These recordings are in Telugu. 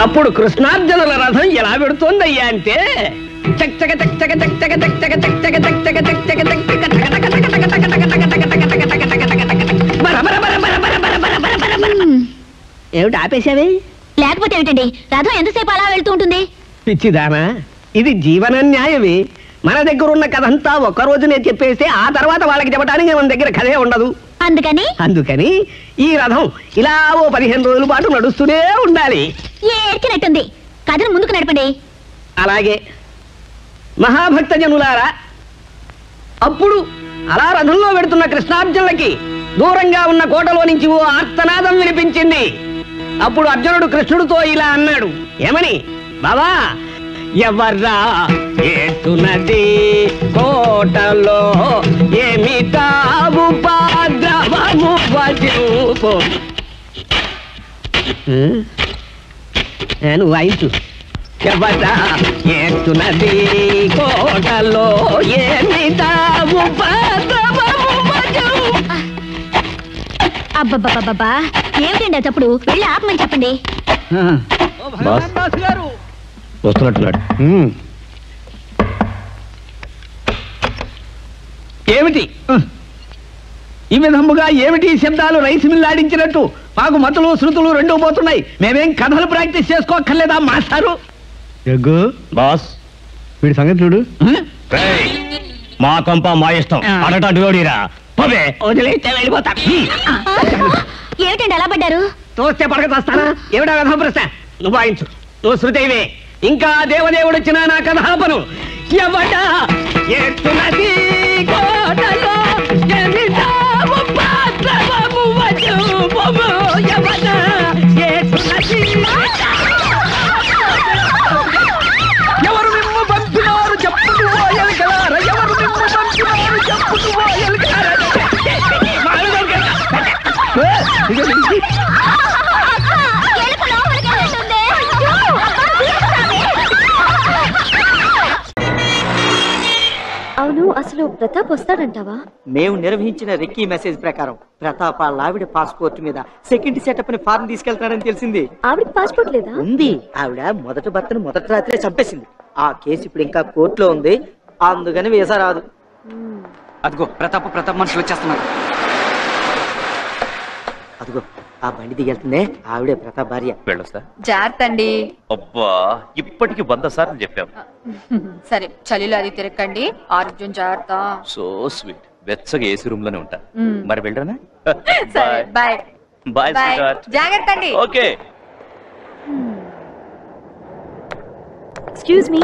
అప్పుడు కృష్ణార్జునుల రథం ఎలా పెడుతోందయ్యా అంటే ఏమిటి ఆపేశావే? లేకపోతే ఏమిటండి, రథం ఎంతసేపు అలా వెళ్తూ ఉంటుంది? పిచ్చిదానా, ఇది జీవన న్యాయమే. మన దగ్గర ఉన్న కథ అంతా ఒక్క రోజునే చెప్పేస్తే ఆ తర్వాత వాళ్ళకి చెప్పడానికి మన దగ్గర కథే ఉండదు. అందుకని ఈ రథం ఇలా ఓ 15 రోజుల పాటు నడుస్తూనే ఉండాలి. ఏడ్చినట్టుంది, కథను ముందుకు నడపండి. అలాగే మహాభక్త జనులారా, అప్పుడు అలా రథంలో వెడుతున్న కృష్ణార్జునులకి దూరంగా ఉన్న కోటలో నుంచి ఓ ఆర్తనాదం వినిపించింది. అప్పుడు అర్జునుడు కృష్ణుడితో ఇలా అన్నాడు, ఏమని? బావా, ఎవర్రా ఏటున్నది కోటలో, ఏమిటా ఉపద్రవము వజూపు. నువ్వు వాయించు. ఎవర్రా ఏటున్నది కోటలో, ఏమిటా ఉపద్రవము వజూపు. అబ్బబ్బబ్బబ్బా, ఏమిటండి తప్పుడు? వెళ్ళి ఆపమని చెప్పండి. వస్తున్నట్టున్నాడు. ఏమిటి ఈ విధముగా? ఏమిటి శబ్దాలు? రైస్ మిల్లాడించినట్టు మాకు మతులు శృతులు రెండూ పోతున్నాయి. మేమేం కథలు ప్రాక్టీస్ చేసుకోక్కర్లేదా మాస్టారు? బాస్, వీడి సంగతి చూడు. మా కొంప మా ఇష్టం, అడటాడు ఓడిరా. వదిలేస్తే వెళ్ళిపోతా. ఏమిటండి అలా పడ్డారు? తోస్తే పడక తోస్తానా? ఏమిటా కథ ప్రశ్న? నువ్వు వాయించు, నువ్వు శృతివే. ఇంకా దేవదేవుడు వచ్చినా నా కథాపను. ఎవట ఎత్తునది కోటలో, ఎమిటావు పాత్రవము వజూపము. ఎవట ఎత్తునది. ఎవరు మిమ్ము పంపినారు చెప్పుకు పోయలు కలార, ఎవరు మిమ్ము పంపినారు చెప్పుకు పోయలు కలార. అవును, అసలు ప్రతాప్ వస్తాడంటావా? మేము నిర్వహించిన రెక్కీ మెసేజ్ ప్రకారం ప్రతాప్ ఆవిడ పాస్పోర్ట్ మీద సెకండ్ సెటప్ ని ఫార్మ్ తీసుకెళ్తాడని తెలిసింది. ఆవిడకి పాస్పోర్ట్ లేదా? ఉంది. ఆవిడ మొదటి భర్తను మొదటి రాత్రే చంపేసింది. ఆ కేసు ఇప్పుడు ఇంకా కోర్టులో ఉంది, అందుకని వీసా రాదు. అదిగో ప్రతాప్ మనుషులు వచ్చేస్తున్నారు. అదిగో ఆ బండి దిగెళ్తుందే, ఆవిడే ప్రతాప్ భార్య. వెళ్ళొస్తా. జాగ్రత్త అండి. అబ్బా, ఇప్పటికి 100 సార్లు చెప్పాం. సరే, చలిలో అది తిరగండి, ఆరోగ్యం జాగ్రత్త. So sweet. వెచ్చగా ఏసీ రూమ్ లోనే ఉంటా. మరి వెళ్ళరానా? సరే, బాయ్ బాయ్. జాగ్రత్త అండి. ఓకే. ఎక్స్క్యూజ్ మీ,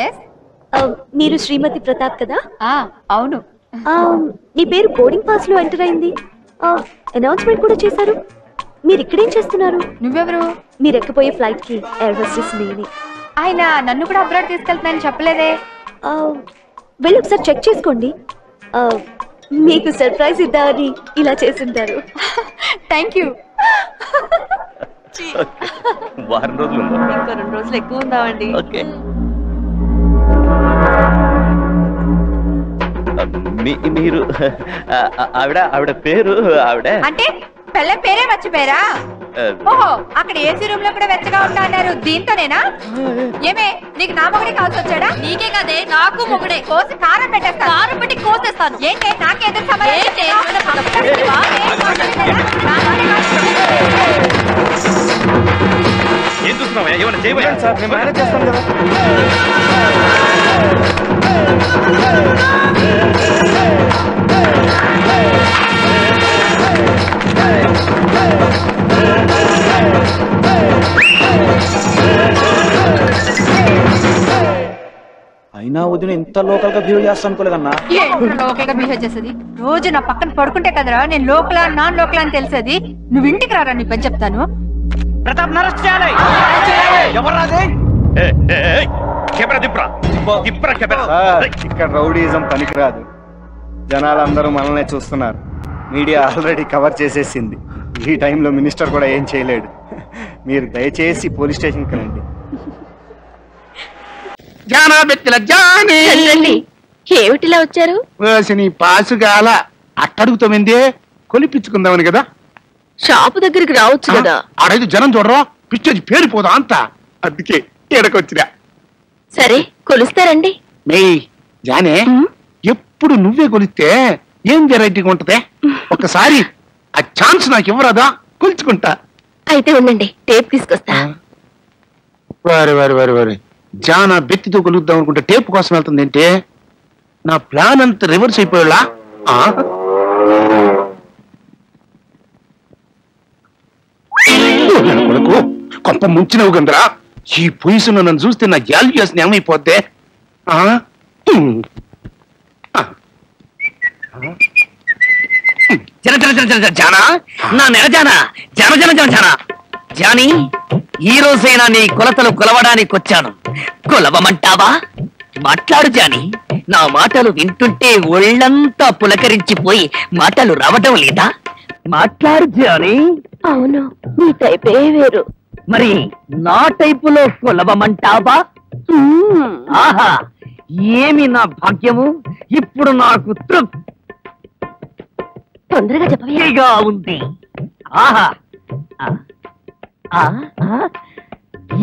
ఎస్, మీరు శ్రీమతి ప్రతాప్ కదా? అవును. మీ పేరు బోర్డింగ్ పాస్ లో ఎంటర్ అయింది. అనౌన్స్మెంట్ కూడా చేశారు. మీరు ఇక్కడేం చేస్తున్నారు? నువ్వెవరు? మీరు ఎక్కిపోయే ఫ్లైట్ కి ఎయిర్ హోస్టెస్ నేనే. ఆయన నన్ను కూడా అబ్రాడ్ తీసుకెళ్తున్నానని చెప్పలేదే. వెళ్ళి ఒకసారి చెక్ చేసుకోండి. మీకు సర్ప్రైజ్ ఇద్దామని ఇలా చేస్తుంటారు. Thank you. వారం రోజులు ఇంకో 2 రోజులు ఎక్కువ ఉందామండి. ఓకే. మీరు ఆవిడ పేరు? ఆవిడ అంటే పెళ్ళ పేరే మర్చిపోయారా? ఓహో, అక్కడ ఏసీ రూమ్ లో కూడా వెచ్చగా ఉంటా అన్నారు. దీంతోనేనా? ఏమే, నీకు నా మొగుడే కాల్సి వచ్చాడా? నీకే కదే, నాకు మొగుడే. కోసి కారం పెట్టేస్తాను. కారం పెట్టి కోసేస్తాను. ఏంటే నాకే ఎదురు సమయం? ఏం చూస్తున్నావా? ఏమైనా చేయబోయా? సార్, నేను మేనేజ్ చేస్తాను కదా. అయినా వదిన ఇంత లోకల్ గా బిహేవ్ చేస్తా అనుకోలేదన్నా. లోకల్ గా బిహేవ్ చేసేది? రోజు నా పక్కన పడుకుంటే కదరా నేను లోకల్ నాన్ లోకల్ అని తెలిసేది. నువ్వు ఇంటికి రారా, నీ పని చెప్తాను. ప్రతాప్ అరెస్ట్ చేయాలి. ఇక్కడ రౌడీజం పనికిరాదు. జనాలందరూ మనల్నే చూస్తున్నారు. మీడియా ఆల్రెడీ కవర్ చేసేసింది. ఈ టైంలో మినిస్టర్ కూడా ఏం చేయలేడు. మీరు దయచేసి పోలీస్ స్టేషన్కి రండి. ఏమిటిలా వచ్చారు? పాసుగాల అట్టడుగుతామందే కొలిపించుకుందామని కదా. షాపు దగ్గరికి రావచ్చు కదా. ఆడైదు జనం చూడరా, పిచ్చొచ్చి పేరిపోదా అంతా, అందుకే ఎడకొచ్చిరా. సరే కొలుస్తారండి. మే జానే, ఎప్పుడు నువ్వే కొలిస్తే ఏం వెరైటీగా ఉంటదే? ఒక్కసారి ఆ ఛాన్స్ నాకు ఇవ్వరాదా? కొలుచుకుంటా. అయితే ఉండండి, టేప్ తీసుకొస్తా. వారి జానా బెత్తితో కొలుద్దాం అనుకుంటే టేప్ కోసం వెళ్తుంది ఏంటే? నా ప్లాన్ అంతా రివర్స్ అయిపోయేలా. కొడుకు కొంప ముంచినవు గందరా. ఈ పొజిషన్ నన్ను చూస్తే నా గ్యాల్యూస్ ఏమైపోద్దే? జానా, నా నెల జానా, జానా జానీ, ఈ రోజైనా నీ కొలతలు కొలవడానికి వచ్చాను. కొలవమంటావా? మాట్లాడు జానీ. నా మాటలు వింటుంటే ఒళ్ళంతా పులకరించిపోయి మాటలు రావటం లేదా? మాట్లాడు జానీ. అవును, మీ టైపే వేరు. మరి నా టైపులో కొలవమంటావా? ఆహా, ఏమి నా భాగ్యము! ఇప్పుడు నాకు తొందరగా చెప్పవే. ఉంది. ఆహా,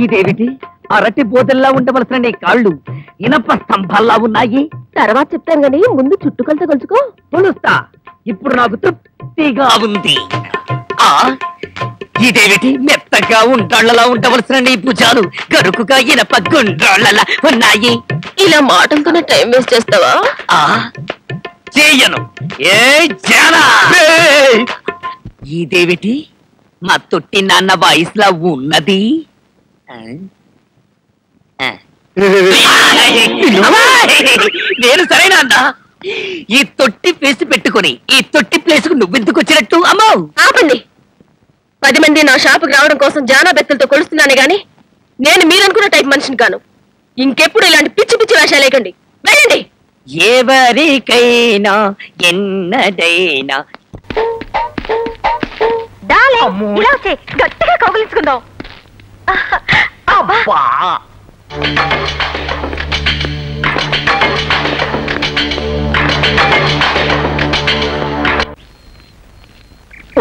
ఇదేమిటి? అరటి బోదల్లా ఉండవలసిన నీ కాళ్ళు ఇనప స్తంభాల్లా ఉన్నాయి. తర్వాత చెప్తాను గానీ ముందు చుట్టుకొలత కొలుచుకో. కొలుస్తా. ఇప్పుడు నాకు తృప్తిగా ఉంది. ఇదేమిటి? మెత్తగా ఉండ్రాళ్లలా ఉండవలసిన నీ భుజాలు గరుకుగా ఇనప గుండ్రాళ్లలా ఉన్నాయి. ఇలా మాటలతోనే టైం వేస్ట్ చేస్తావా? చేయను. ఏ జానా, ఇదేమిటి? మా తొట్టి నాన్న వాయిస్లా ఉన్నది. నేను సరేనా అన్నా? ఈ తొట్టి ప్లేస్ పెట్టుకుని ఈ తొట్టి ప్లేస్ కు నువ్వెందుకు వచ్చినట్టు? అమ్మో ఆపండి. 10 మంది నా షాపుకి రావడం కోసం జానా బెత్తలతో కొలుస్తున్నానే గాని నేను మీరనుకున్న టైప్ మనిషిని కాను. ఇంకెప్పుడు ఇలాంటి పిచ్చి పిచ్చి వేషాలు లేకండి. వెళ్ళండి. ఎవరికైనా ఎన్నడైనా ఇలా వచ్చే గట్టిగా కౌగిలించుకుందాం.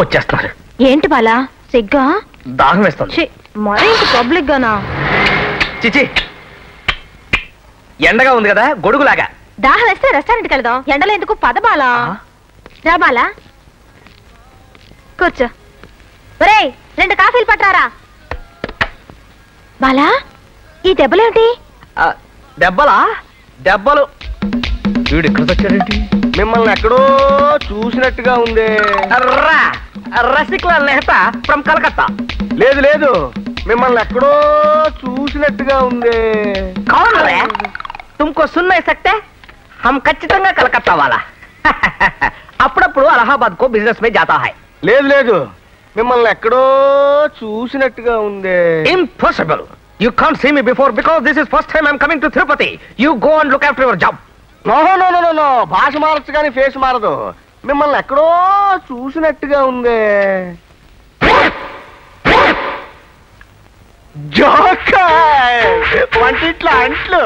వచ్చేస్తున్నారు. ఏంటి బాలా సిగ్గా? దాహం వేస్తుంది. మరీ ఇంత పబ్లిక్ గానా? చిచి, ఎండగా ఉంది కదా, గొడుగులాగా. దాహం వేస్తే రెస్టారెంట్కి వెళ్దాం. ఎండలో ఎందుకు? పద బాలా. రా బాలా, కూర్చో. ఒరేయ్, 2 కాఫీలు పట్టరారా. బాలా, ఈ దెబ్బలేంటి? దెబ్బలా? దెబ్బలు వీడు ఇక్కడికి వచ్చారేంటి? మిమ్మల్ని ఎక్కడో చూసినట్టుగా ఉంది. రసిక్లాల్ మెహతా ఫ్రమ్ కలకత్తా. లేదు లేదు, మిమ్మల్ని ఎక్కడో చూసినట్టుగా ఉంది. కౌన్ రే? తుమ్కో సున్ నహీ సక్తే? హమ్ ఖచ్చితంగా కలకత్తా వాలా. అప్పుడప్పుడు అలహాబాద్ కో బిజినెస్ మే జాతా హై. లేదు లేదు, మిమ్మల్ని ఎక్కడో చూసినట్టుగా ఉంది. Impossible. You can't see me before because this is first time I'm coming to Tirupati. You go and look after your job. No no no no no, భాష మారచ్చు కానీ ఫేస్ మారదు. మిమ్మల్ని ఎక్కడో చూసినట్టుగా ఉంది. వంటిట్లా అంట్లు.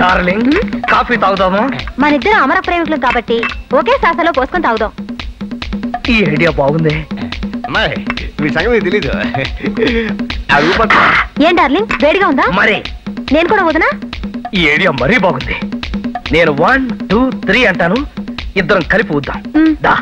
డార్లింగ్, కాఫీ తాగుదామా? మనిద్దరం అమర ప్రేమికులు కాబట్టి ఒకే సాసలో పోసుకొని తాగుదాం. ఈ ఐడియా బాగుంది. అమ్మాయి, మీ సంగతి తెలీదు. ఏం డార్లింగ్, వేడిగా ఉందా? మరి నేను కూడా వదనా? ఈ ఐడియా మరీ బాగుంది. నేను 1 2 3 అంటాను, ఇద్దరం కలిపి ఊద్దాం. దా.